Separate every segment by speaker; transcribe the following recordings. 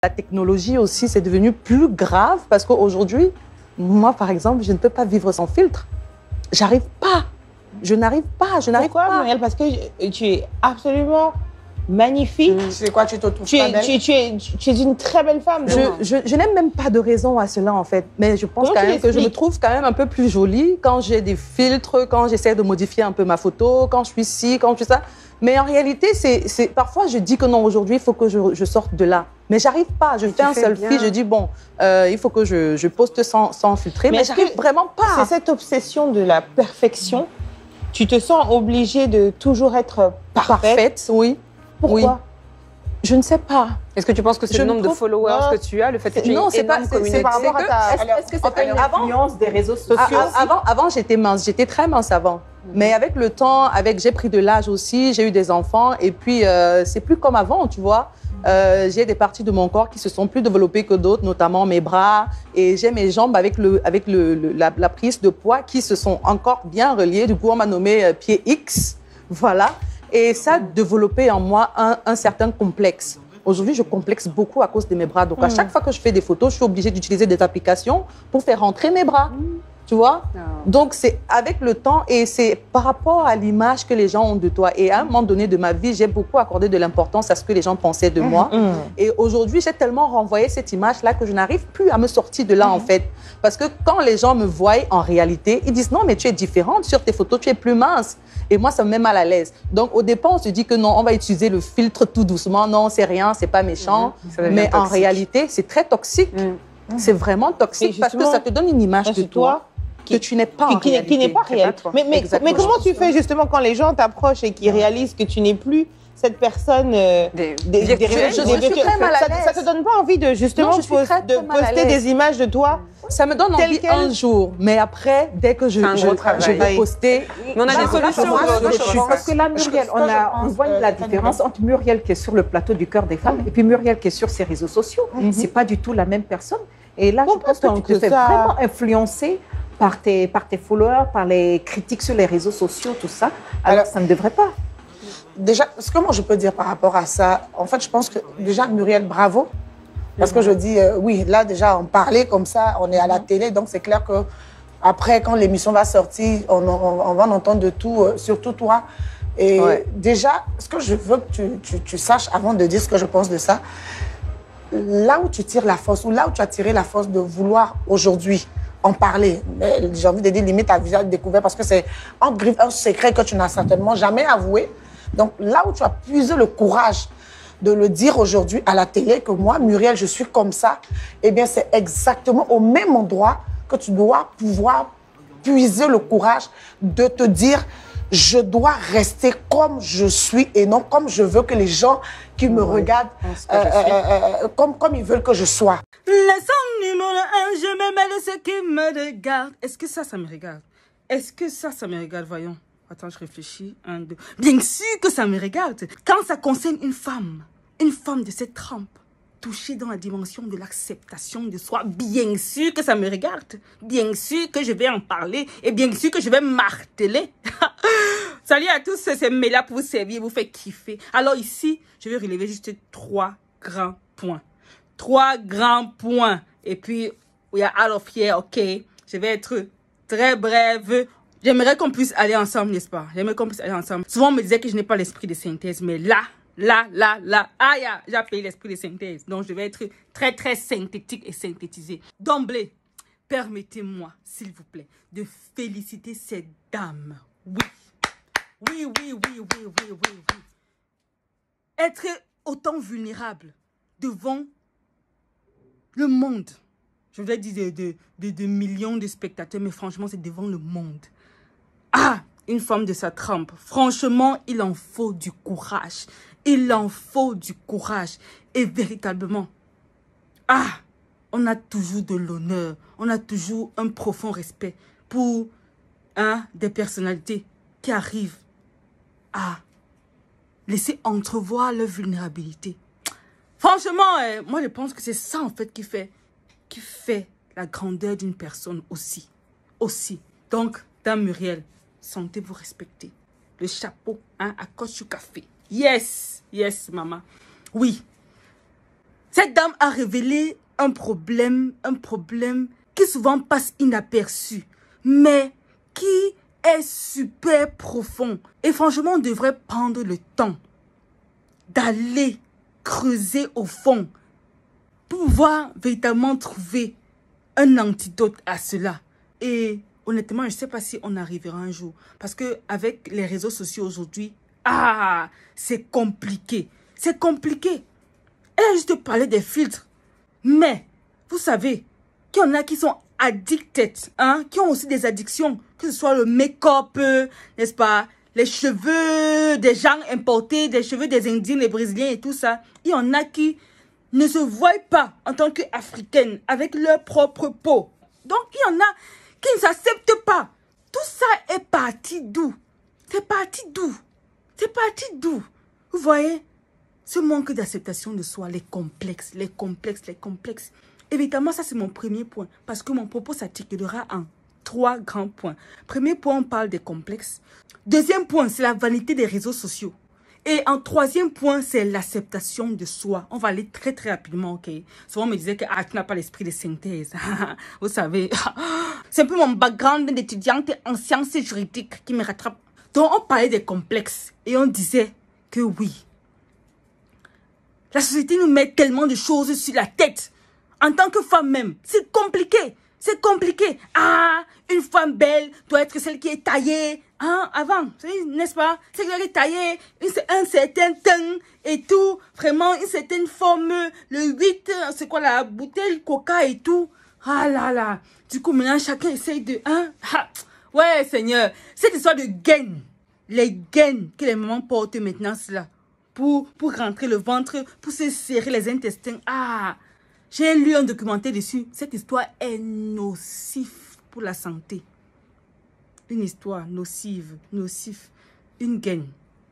Speaker 1: La technologie aussi, c'est devenu plus grave parce qu'aujourd'hui, moi, par exemple, je ne peux pas vivre sans filtre. J'arrive pas. Je n'arrive pas.
Speaker 2: Pourquoi, Muriel? Parce que tu es absolument magnifique.
Speaker 3: C'est quoi, tu te trouves pas belle?
Speaker 2: Tu es une très belle femme.
Speaker 1: Je n'aime même pas de raison à cela, en fait. Mais je pense quand même que je me trouve quand même un peu plus jolie quand j'ai des filtres, quand j'essaie de modifier un peu ma photo, quand je suis ci, quand je suis ça. Mais en réalité, parfois, je dis que non, aujourd'hui, il faut que je sorte de là. Mais j'arrive pas. Je fais un selfie, je dis, bon, il faut que je poste sans filtrer. Mais j'arrive vraiment pas.
Speaker 2: C'est cette obsession de la perfection. Tu te sens obligée de toujours être parfaite.
Speaker 1: Oui.
Speaker 2: Pourquoi?
Speaker 1: Oui. Je ne sais pas.
Speaker 4: Est-ce que tu penses que c'est le nombre de followers que tu as, le fait que tu aies une énorme communauté?
Speaker 3: Par rapport à
Speaker 1: est-ce que c'est pas une
Speaker 3: influence des réseaux sociaux?
Speaker 1: Avant, j'étais mince. J'étais très mince avant. Mais avec le temps, j'ai pris de l'âge aussi, j'ai eu des enfants. Et puis, c'est plus comme avant, tu vois. J'ai des parties de mon corps qui se sont plus développées que d'autres, notamment mes bras. Et j'ai mes jambes avec la prise de poids qui se sont encore bien reliées. Du coup, on m'a nommé pied X. Voilà. Et ça a développé en moi un certain complexe. Aujourd'hui, je complexe beaucoup à cause de mes bras. Donc, à chaque fois que je fais des photos, je suis obligée d'utiliser des applications pour faire rentrer mes bras. Tu vois? Donc, c'est avec le temps et c'est par rapport à l'image que les gens ont de toi. Et à un moment donné de ma vie, j'ai beaucoup accordé de l'importance à ce que les gens pensaient de moi. Et aujourd'hui, j'ai tellement renvoyé cette image-là que je n'arrive plus à me sortir de là, en fait. Parce que quand les gens me voient en réalité, ils disent non, mais tu es différente sur tes photos, tu es plus mince. Et moi, ça me met mal à l'aise. Donc, au départ, on se dit que non, on va utiliser le filtre tout doucement. Non, c'est rien, c'est pas méchant. Mais en réalité, c'est très toxique. C'est vraiment toxique parce que ça te donne une image de toi que tu n'es pas en réalité.
Speaker 2: Qui n'est pas réelle. Mais comment tu fais justement quand les gens t'approchent et qu'ils réalisent que tu n'es plus cette personne
Speaker 1: Je suis très mal à l'aise.
Speaker 2: Ça te donne pas envie de justement poster des images de toi?
Speaker 1: Ça me donne envie un jour, mais après, dès que je vais poster...
Speaker 4: Mais on a des solutions.
Speaker 3: Parce que là, Muriel, on voit la différence entre Muriel qui est sur le plateau du Cœur des Femmes et puis Muriel qui est sur ses réseaux sociaux. C'est pas du tout la même personne. Et là, je pense que tu te fais vraiment influencer par tes followers, par les critiques sur les réseaux sociaux, tout ça. Alors, ça ne devrait pas.
Speaker 5: Déjà, ce que moi je peux dire par rapport à ça, en fait, je pense que déjà, Muriel, bravo. Parce que je dis, oui, là, déjà, on parlait comme ça, on est à la télé, donc c'est clair que après, quand l'émission va sortir, on va en entendre de tout, surtout toi. Et déjà, ce que je veux que tu saches avant de dire ce que je pense de ça, là où tu tires la force, ou là où tu as tiré la force de vouloir aujourd'hui en parler, j'ai envie de dire limite à visage découvert, parce que c'est un secret que tu n'as certainement jamais avoué. Donc là où tu as puisé le courage de le dire aujourd'hui à la télé que moi, Muriel, je suis comme ça, eh bien, c'est exactement au même endroit que tu dois pouvoir puiser le courage de te dire je dois rester comme je suis et non comme je veux que les gens qui me regardent, comme ils veulent que je sois.
Speaker 6: Leçon numéro 1, je me mets de ce qui me regarde. Est-ce que ça me regarde? Est-ce que ça me regarde? Voyons. Attends, je réfléchis. 1, 2. Bien sûr que ça me regarde. Quand ça concerne une femme de cette trempe, touchée dans la dimension de l'acceptation de soi, bien sûr que ça me regarde. Bien sûr que je vais en parler et bien sûr que je vais marteler. Salut à tous, c'est Méla pour vous servir, vous faire kiffer. Alors ici, je vais relever juste 3 grands points. 3 grands points. Et puis, we are out of here, ok? Je vais être très brève. J'aimerais qu'on puisse aller ensemble, n'est-ce pas? J'aimerais qu'on puisse aller ensemble. Souvent, on me disait que je n'ai pas l'esprit de synthèse, mais là, j'ai appelé l'esprit de synthèse. Donc, je vais être très, très synthétique et synthétisée. D'emblée, permettez-moi, s'il vous plaît, de féliciter cette dame. Oui. Être autant vulnérable devant le monde. Je voudrais dire de millions de spectateurs, mais franchement, c'est devant le monde. Ah, une femme de sa trempe. Franchement, il en faut du courage. Il en faut du courage. Et véritablement, on a toujours de l'honneur. On a toujours un profond respect pour des personnalités qui arrivent à laisser entrevoir leur vulnérabilité. Franchement, moi, je pense que c'est ça, en fait, qui fait la grandeur d'une personne aussi. Donc, Dame Muriel, sentez-vous respecter. Le chapeau, à Kochu Café. Yes, maman. Oui. Cette dame a révélé un problème qui souvent passe inaperçu, mais qui est super profond. Et franchement, on devrait prendre le temps d'aller creuser au fond pour pouvoir véritablement trouver un antidote à cela. Et honnêtement, je ne sais pas si on arrivera un jour. Parce qu'avec les réseaux sociaux aujourd'hui, c'est compliqué. C'est compliqué. Elle a juste parlé des filtres. Mais, vous savez, qu'il y en a qui sont addicted, hein, qui ont aussi des addictions. Que ce soit le make-up, n'est-ce pas, les cheveux des gens importés, des cheveux des Indiens, les Brésiliens et tout ça. Il y en a qui ne se voient pas en tant qu'Africaines avec leur propre peau. Donc, il y en a qui ne s'acceptent pas. Tout ça est parti d'où? C'est parti d'où? C'est parti d'où? Vous voyez? Ce manque d'acceptation de soi, les complexes. Évidemment, ça c'est mon premier point. Parce que mon propos s'articulera en 3 grands points. Premier point, on parle des complexes. Deuxième point, c'est la vanité des réseaux sociaux. Et en troisième point, c'est l'acceptation de soi. On va aller très très rapidement, ok? Souvent, on me disait que tu n'as pas l'esprit de synthèse. Vous savez, c'est un peu mon background d'étudiante en sciences juridiques qui me rattrape. Donc, on parlait des complexes et on disait que oui, la société nous met tellement de choses sur la tête. En tant que femme même, c'est compliqué. C'est compliqué. Une femme belle doit être celle qui est taillée. Avant, n'est-ce pas? C'est qui est taillée, un certain teint et tout. Vraiment, une certaine forme. Le 8, c'est quoi la bouteille coca et tout. Là là. Du coup, maintenant, chacun essaye de... Ouais, Seigneur. Cette histoire de gaines. Les gaines que les mamans portent maintenant, cela. Pour rentrer le ventre, pour se serrer les intestins. J'ai lu un documentaire dessus. Cette histoire est nocive pour la santé. Une histoire nocive. Une gaine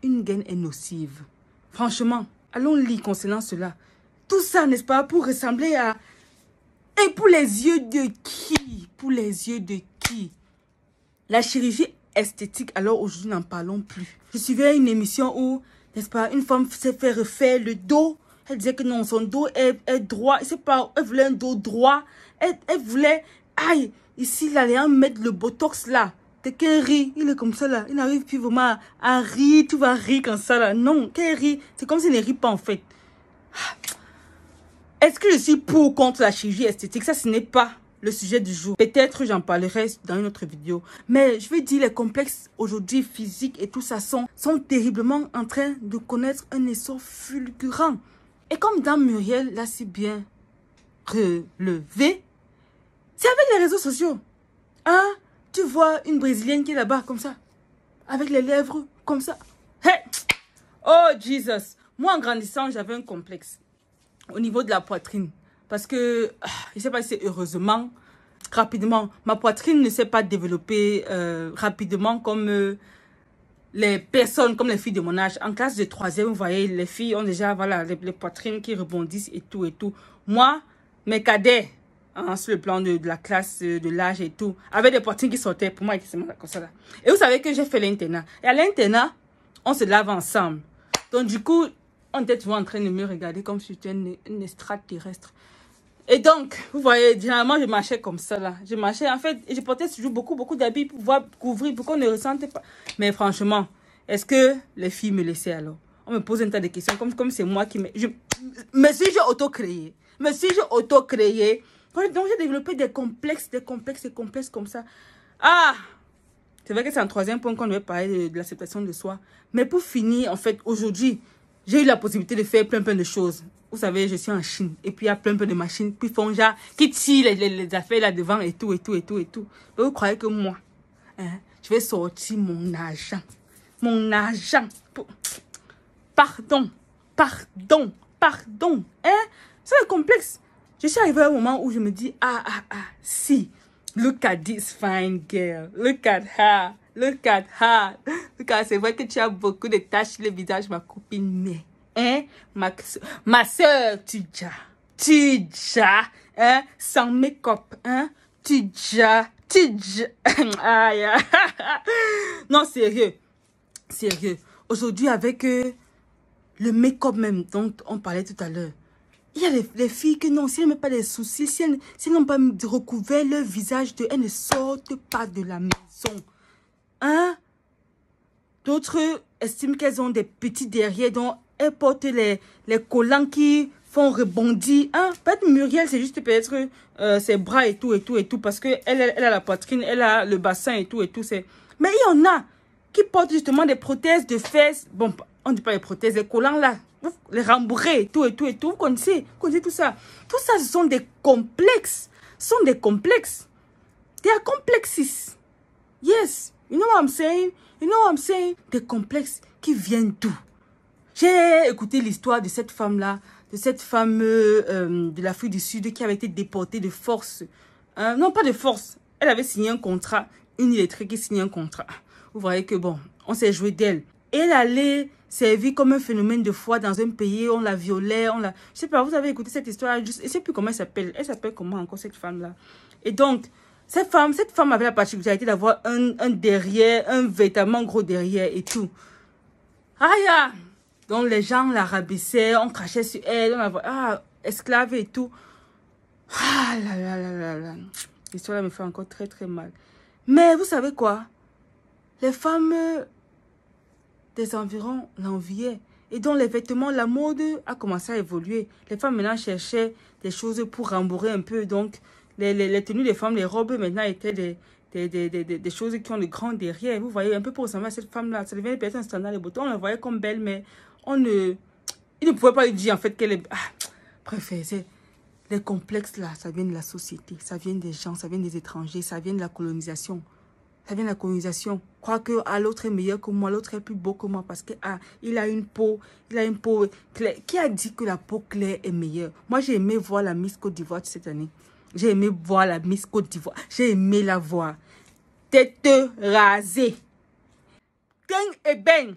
Speaker 6: est nocive. Franchement, allons lire concernant cela. Tout ça, n'est-ce pas, pour ressembler à... Et pour les yeux de qui? Pour les yeux de qui? La chirurgie esthétique, alors aujourd'hui, n'en parlons plus. Je suivais une émission où, n'est-ce pas, une femme s'est fait refaire le dos. Elle disait que non, son dos est droit. Je sais pas, elle voulait un dos droit. Elle voulait... Ici, là, elle mettre le botox là. Quelqu'un rit, il est comme ça là. Il n'arrive plus vraiment à rire. Tu vas rire comme ça là. Non, qu'elle rit, c'est comme s'il ne rit pas en fait. Est-ce que je suis pour ou contre la chirurgie esthétique? Ça, ce n'est pas le sujet du jour. Peut-être j'en parlerai dans une autre vidéo. Mais je veux dire, les complexes aujourd'hui, physiques et tout ça, sont terriblement en train de connaître un essor fulgurant. Et comme Dame Muriel l'a si bien relevé, c'est avec les réseaux sociaux. Tu vois une Brésilienne qui est là-bas comme ça, avec les lèvres comme ça. Hey! Oh, Jesus! Moi, en grandissant, j'avais un complexe au niveau de la poitrine. Parce que, je ne sais pas si c'est heureusement, rapidement, ma poitrine ne s'est pas développée rapidement comme... les personnes, comme les filles de mon âge. En classe de 3e, vous voyez, les filles ont déjà, voilà, les poitrines qui rebondissent et tout et tout. Moi, mes cadets, sur le plan de la classe, de l'âge et tout, avaient des poitrines qui sortaient. Pour moi, c'est comme ça là. Et vous savez que j'ai fait l'internat. Et à l'internat, on se lave ensemble. Donc, du coup, on était toujours en train de me regarder comme si j'étais une extraterrestre. Et donc, vous voyez, généralement, je marchais comme ça, là. Je marchais, en fait, et je portais toujours beaucoup d'habits pour pouvoir couvrir, pour qu'on ne ressente pas. Mais franchement, est-ce que les filles me laissaient alors? On me pose un tas de questions, comme c'est moi qui me... Me suis-je auto-créé? Donc, j'ai développé des complexes comme ça. C'est vrai que c'est un troisième point qu'on devait parler de l'acceptation de soi. Mais pour finir, en fait, aujourd'hui, j'ai eu la possibilité de faire plein de choses. Vous savez, je suis en Chine. Et puis, il y a plein de machines qui font genre, qui tirent les affaires là devant et tout. Mais vous croyez que moi, je vais sortir mon argent. Pardon. C'est un complexe. Je suis arrivée à un moment où je me dis, si. Look at this fine girl. Look at her. C'est vrai que tu as beaucoup de taches sur le visage, ma copine, mais, ma soeur, tu sans make-up, tu non, sérieux. Aujourd'hui, avec le make-up même, dont on parlait tout à l'heure, Il y a les filles que non, si elles n'ont pas des soucis, si elles n'ont pas recouvert leur visage, elles ne sortent pas de la maison. Hein? D'autres estiment qu'elles ont des petits derrière, donc elles portent les collants qui font rebondir. Hein? Peut-être Muriel, c'est juste peut-être ses bras et tout, parce qu'elle a la poitrine, elle a le bassin et tout. Mais il y en a qui portent justement des prothèses de fesses. Bon, on ne dit pas les prothèses, les collants là. Les rembourrés et tout. Vous connaissez tout ça. Tout ça, ce sont des complexes. They are complexes. Yes. You know what I'm saying? Des complexes qui viennent d'où? J'ai écouté l'histoire de cette femme-là, de cette femme de l'Afrique du Sud qui avait été déportée de force. Non, pas de force. Elle avait signé un contrat. Une illettrée qui signait un contrat. Vous voyez que bon, on s'est joué d'elle. Elle allait servir comme un phénomène de foi dans un pays, on la violait, Je sais pas, vous avez écouté cette histoire, je sais plus comment elle s'appelle. Elle s'appelle comment encore cette femme-là? Et donc, cette femme avait la particularité d'avoir un derrière, un véritablement gros derrière et tout. Aïe! Donc les gens la rabaissaient, on crachait sur elle, on la voit, esclave et tout. Ah là. L'histoire me fait encore très très mal. Mais vous savez quoi? Les femmes des environs l'enviaient. Et donc les vêtements, la mode a commencé à évoluer. Les femmes maintenant cherchaient des choses pour rembourrer un peu. Donc les tenues des femmes, les robes maintenant étaient des choses qui ont de grands derrière. Vous voyez, un peu pour ressembler à cette femme-là. Ça devient peut-être un standard de beauté. On la voyait comme belle, mais il ne pouvait pas lui dire en fait qu'elle est... Bref, les complexes là, ça vient de la société. Ça vient des gens, ça vient des étrangers, ça vient de la colonisation. Ça vient de la colonisation. Croire que l'autre est meilleur que moi, l'autre est plus beau que moi parce que il a une peau claire. Qui a dit que la peau claire est meilleure? Moi, j'ai aimé voir la Miss Côte d'Ivoire cette année. J'ai aimé voir la Miss Côte d'Ivoire. J'ai aimé la voir. Tête rasée. Ding et bang.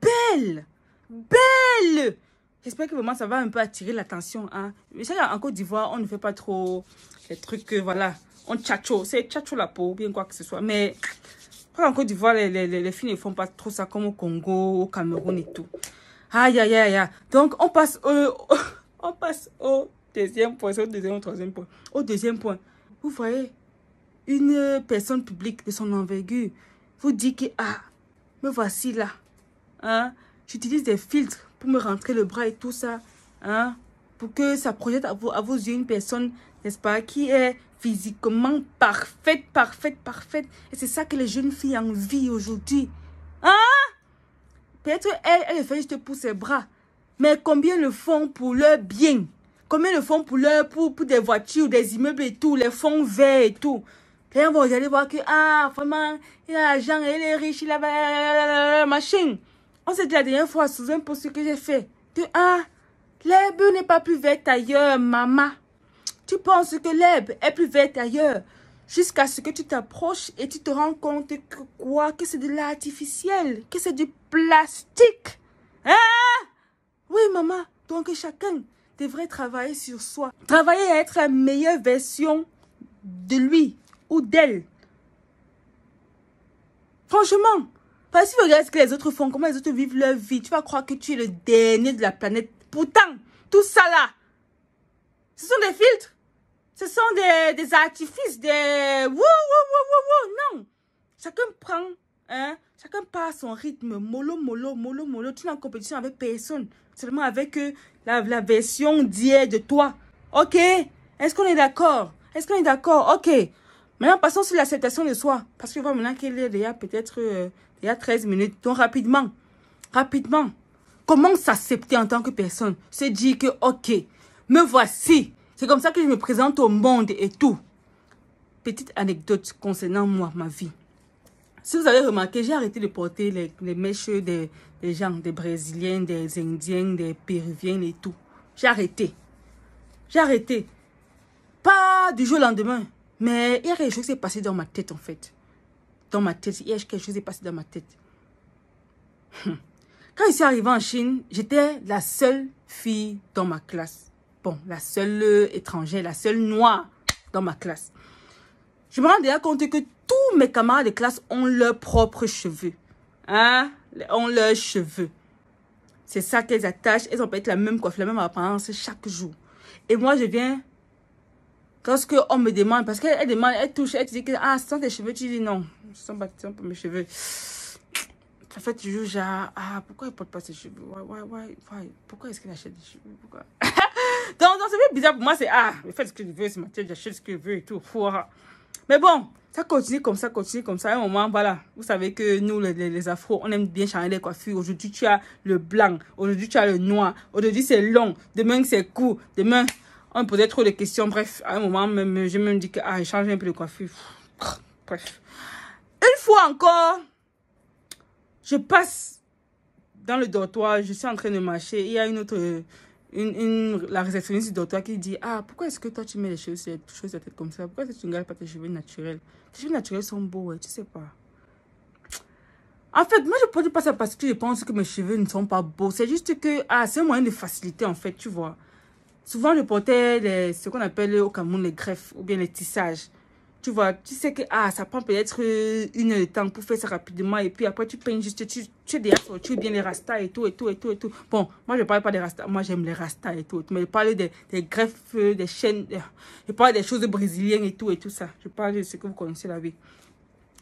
Speaker 6: Belle. Belle. J'espère que vraiment ça va un peu attirer l'attention. Hein. Mais en Côte d'Ivoire, on ne fait pas trop les trucs que voilà. On tchatcho, c'est tchatcho la peau, bien quoi que ce soit. Mais en Côte d'Ivoire, les filles ne font pas trop ça comme au Congo, au Cameroun et tout. Aïe. Donc, on passe au deuxième point. C'est au deuxième ou troisième point. Au deuxième point, vous voyez, une personne publique de son envergure vous dit que, me voici là. Hein? J'utilise des filtres pour me rentrer le bras et tout ça. Hein? Pour que ça projette à vos yeux une personne, n'est-ce pas, qui est physiquement parfaite. Et c'est ça que les jeunes filles envient aujourd'hui. Hein? Peut-être elle le fait juste pour ses bras. Mais combien le font pour leur bien? Combien le font pour des voitures, des immeubles et tout, les fonds verts et tout? Les gens vont aller voir que, vraiment, il a l'argent, il est riche, il a machin. On s'est dit la dernière fois sous un post que j'ai fait. L'herbe n'est pas plus verte ailleurs, maman. Tu penses que l'herbe est plus verte ailleurs jusqu'à ce que tu t'approches et tu te rends compte que quoi? Que c'est de l'artificiel, que c'est du plastique. Hein? Oui, maman. Donc chacun devrait travailler sur soi. Travailler à être la meilleure version de lui ou d'elle. Franchement. Parce que si tu regardes ce que les autres font, comment les autres vivent leur vie, tu vas croire que tu es le dernier de la planète. Pourtant, tout ça là, ce sont des filtres. Ce sont des artifices, non. Chacun prend, chacun part à son rythme, mollo. Tu n'es en compétition avec personne. Seulement avec la version d'hier de toi. Ok? Est-ce qu'on est d'accord? Ok. Maintenant, passons sur l'acceptation de soi. Parce que je vois maintenant qu'il est déjà peut-être, il y a 13 minutes. Donc, rapidement. Comment s'accepter en tant que personne? Se dire que, ok, me voici. C'est comme ça que je me présente au monde et tout. Petite anecdote concernant moi, ma vie. Si vous avez remarqué, j'ai arrêté de porter les mèches des gens, des Brésiliens, des Indiens, des Péruviens et tout. J'ai arrêté. Pas du jour au lendemain. Mais il y a quelque chose qui s'est passé dans ma tête en fait. Il y a quelque chose qui s'est passé dans ma tête. Quand je suis arrivée en Chine, j'étais la seule fille dans ma classe. Bon, la seule étrangère, la seule noire dans ma classe. Je me rends déjà compte que tous mes camarades de classe ont leurs propres cheveux. Ont leurs cheveux. C'est ça qu'elles attachent. Elles ont peut-être la même coiffure, la même apparence chaque jour. Et moi, je viens, lorsque on me demande, parce qu'elle demande, elle touche, elle te dit que, ah, ce sont tes cheveux, tu dis non, ce sont pas mes cheveux. En fait, tu joues genre, ah, pourquoi elle ne porte pas ses cheveux? Pourquoi est-ce qu'elle achète des cheveux? Pourquoi? donc c'est bien bizarre pour moi, c'est, ah, faites ce que je veux, c'est ma tête, j'achète ce que je veux et tout. Mais bon, ça continue comme ça, À un moment, voilà, vous savez que nous, les afros, on aime bien changer les coiffures. Aujourd'hui, tu as le blanc, aujourd'hui, tu as le noir, aujourd'hui, c'est long, demain, c'est court, demain, on me posait trop de questions. Bref, à un moment, même, je me dis que, ah, je change un peu de coiffure. Bref. Une fois encore, je passe dans le dortoir, je suis en train de marcher. Il y a une autre, la réceptionniste du dortoir qui dit, ah, pourquoi est-ce que toi tu mets les cheveux sur la tête comme ça? Pourquoi est-ce que tu ne gardes pas tes cheveux naturels? Tes cheveux naturels sont beaux, ouais, tu sais pas. En fait, moi je ne dis pas ça parce que je pense que mes cheveux ne sont pas beaux. C'est juste que, ah, c'est un moyen de facilité en fait, tu vois. Souvent je portais ce qu'on appelle au Cameroun les greffes ou bien les tissages. Tu vois, tu sais que ça prend peut-être 1 heure de temps pour faire ça rapidement. Et puis après, tu peignes juste, tu es déjà sorti bien les rastas et tout. Bon, moi, je ne parle pas des rastas. Moi, j'aime les rastas et tout. Mais je parle des greffes, des chaînes. Je parle des choses brésiliennes et tout ça. Je parle de ce que vous connaissez la vie.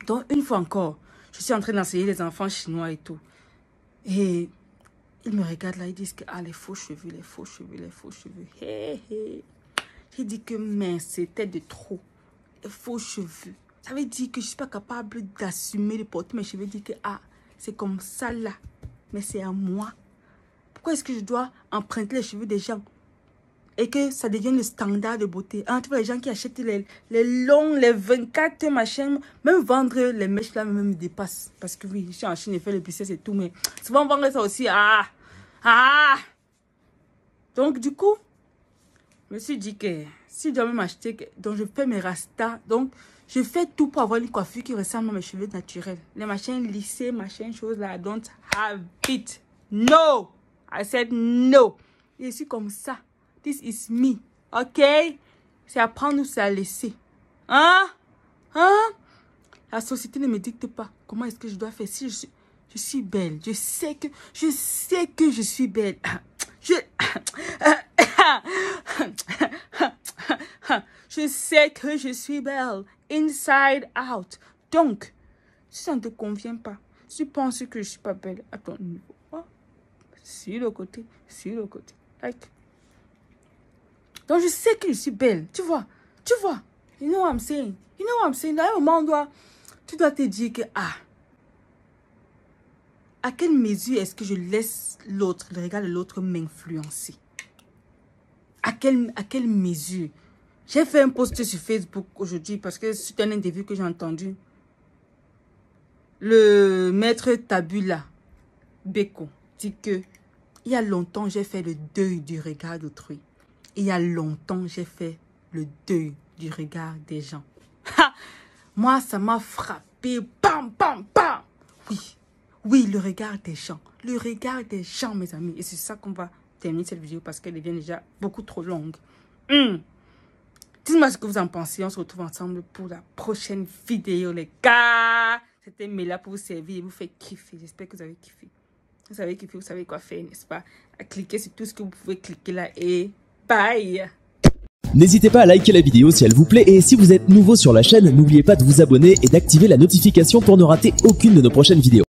Speaker 6: Donc, une fois encore, je suis en train d'enseigner les enfants chinois et tout. Et ils me regardent là, ils disent que, les faux cheveux. J'ai dit que, mince, c'était de trop. Faux cheveux. Ça veut dire que je ne suis pas capable d'assumer de porter mes cheveux. Dire que c'est comme ça là. Mais c'est à moi. Pourquoi est-ce que je dois emprunter les cheveux des gens? Et que ça devienne le standard de beauté. Tu vois les gens qui achètent les longs, les 24 machins. Même vendre les mèches là même me dépasse. Parce que oui, je suis en Chine et fais les pièces et tout. Mais souvent vendre ça aussi. Donc du coup, je me suis dit que si je dois même acheter, donc je fais mes rastas. Donc, je fais tout pour avoir une coiffure qui ressemble à mes cheveux naturels. Les machins lissés, machin, choses là, I don't have it. No! I said no. Et je suis comme ça. This is me. OK? C'est à prendre ou c'est à laisser. La société ne me dicte pas. Comment est-ce que je dois faire? Si je suis belle. Je sais que je suis belle. Je sais que je suis belle, inside out. Donc, si ça ne te convient pas, si tu penses que je ne suis pas belle à ton niveau, sur le côté. Like. Donc, je sais que je suis belle, tu vois. You know what I'm saying? À un moment, tu dois te dire que, à quelle mesure est-ce que je laisse le regard de l'autre m'influencer? À quelle mesure? J'ai fait un post sur Facebook aujourd'hui parce que c'est un interview que j'ai entendu. Le maître Tabula Beko dit que il y a longtemps, j'ai fait le deuil du regard d'autrui. Il y a longtemps, j'ai fait le deuil du regard des gens. Moi, ça m'a frappé. Bam, bam, bam. Oui, le regard des gens. Le regard des gens, mes amis. Et c'est ça qu'on va terminer cette vidéo parce qu'elle devient déjà beaucoup trop longue. Dites-moi ce que vous en pensez. On se retrouve ensemble pour la prochaine vidéo, les gars. C'était Mela pour vous servir et vous faire kiffer. J'espère que vous avez kiffé. Vous avez kiffé, vous savez quoi faire, n'est-ce pas? Cliquez sur tout ce que vous pouvez cliquer là et bye.
Speaker 7: N'hésitez pas à liker la vidéo si elle vous plaît et si vous êtes nouveau sur la chaîne, n'oubliez pas de vous abonner et d'activer la notification pour ne rater aucune de nos prochaines vidéos.